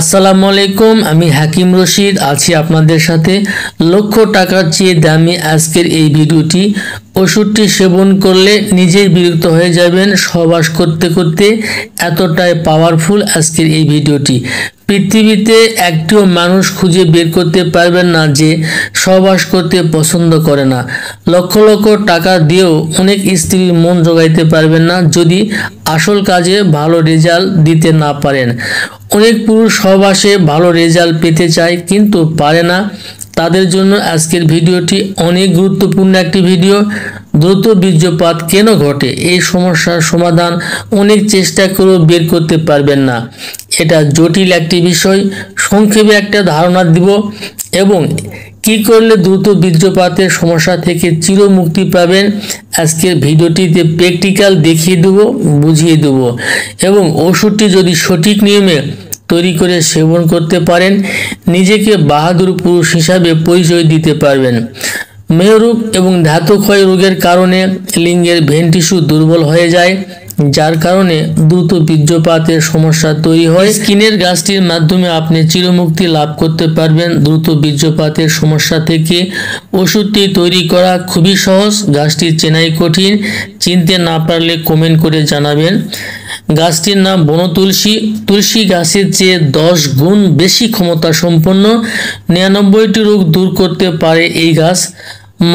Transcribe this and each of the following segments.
আসসালামু আলাইকুম, আমি হাকিম রশিদ আছি আপনাদের সাথে। লক্ষ টাকার চেয়ে দামি আজকের এই ভিডিওটি। ওষুধটি সেবন করলে নিজেই বিরক্ত হয়ে যাবেন সহবাস করতে করতে, এতটাই পাওয়ারফুল আজকের এই ভিডিওটি। পৃথিবীতে একটিও মানুষ খুঁজে বের করতে পারবেন না যে সহবাস করতে পছন্দ করে না। লক্ষ লক্ষ টাকা দিয়েও অনেক স্ত্রীর মন জোগাইতে পারবেন না যদি আসল কাজে ভালো রেজাল্ট দিতে না পারেন। অনেক পুরুষ সহবাসে ভালো রেজাল্ট পেতে চায় কিন্তু পারে না। তাদের জন্য আজকের ভিডিওটি অনেক গুরুত্বপূর্ণ একটি ভিডিও। দ্রুত বীর্যপাত কেন ঘটে, এই সমস্যার সমাধান অনেক চেষ্টা করেও বের করতে পারবেন না। এটা জটিল একটি বিষয়, সংক্ষেপে একটা ধারণা দিব এবং কি করলে দ্রুত বীর্যপাতের সমস্যা থেকে চিরমুক্তি পাবেন আজকের ভিডিওটিতে প্র্যাকটিক্যাল দেখিয়ে দেব, বুঝিয়ে দেব। এবং ওষুধটি যদি সঠিক নিয়মে তৈরি করে সেবন করতে পারেন, নিজেকে বাহাদুর পুরুষ হিসাবে পরিচয় দিতে পারবেন। মেহরোগ এবং ধাতুক্ষয় রোগের কারণে লিঙ্গের ভেন টিস্যু দুর্বল হয়ে যায়, যার কারণে দ্রুত বীর্যপাতের সমস্যা তৈরি হয়। স্কিনের গাছটির মাধ্যমে আপনি চিরমুক্তি লাভ করতে পারবেন দ্রুত বীর্যপাতের সমস্যা থেকে। ওষুধটি তৈরি করা খুবই সহজ, গাছটি চেনাই কঠিন। চিনতে না পারলে কমেন্ট করে জানাবেন। গাছটির নাম বনতুলসী। তুলসী গাছের চেয়ে 10 গুণ বেশি ক্ষমতা সম্পন্ন। 99টি রোগ দূর করতে পারে এই গাছ।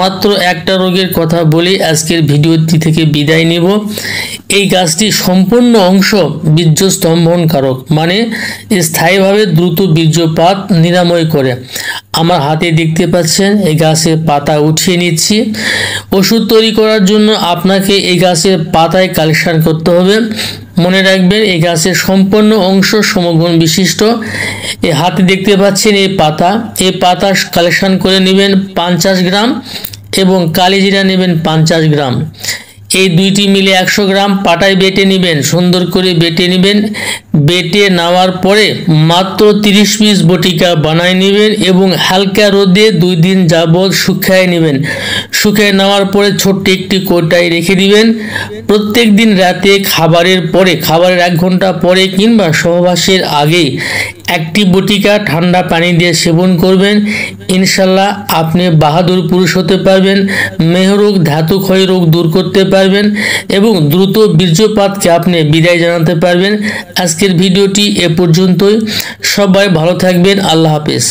মাত্র একটা রোগের কথা বলি আজকের ভিডিওটি থেকে বিদায় নিব। এই গাছটি সম্পূর্ণ অংশ বীর্য স্তম্ভনকারক, মানে স্থায়ীভাবে দ্রুত বীর্যপাত নিরাময় করে। আমার হাতে দেখতে পাচ্ছেন এই গাছের পাতা উঠিয়ে নিচ্ছি। ওষুধ তৈরি করার জন্য আপনাকে এই গাছের পাতায় কালেকশন করতে হবে। মনে রাখবেন এই গাছের সম্পূর্ণ অংশ সমগুণ বিশিষ্ট। এই হাতে দেখতে পাচ্ছেন এই পাতা কালেকশন করে নেবেন 50 গ্রাম এবং কালিজিরা নেবেন 50 গ্রাম। এই দুইটি মিলে 100 গ্রাম পাটায় বেটে নেবেন, সুন্দর করে বেটে নেবেন। বেটে নেওয়ার পরে মাত্র 30 পিস বটিকা বানায় নেবেন এবং হালকা রোদে 2 দিন যাবৎ শুকায় নেবেন। শুকিয়ে নেওয়ার পরে ছোট্ট একটি কৌটায় রেখে দিবেন। প্রত্যেক দিন রাতে খাবারের 1 ঘন্টা পরে কিংবা সহবাসের আগে একটি বটিকা ঠান্ডা পানি দিয়ে সেবন করবেন। ইনশাল্লাহ আপনি বাহাদুর পুরুষ হতে পারবেন, মেহরোগ ধাতুক্ষয় রোগ দূর করতে পারবেন এবং দ্রুত বীর্যপাতকে আপনি বিদায় জানাতে পারবেন। আজকের ভিডিওটি এ পর্যন্তই। সবাই ভালো থাকবেন। আল্লাহ হাফেজ।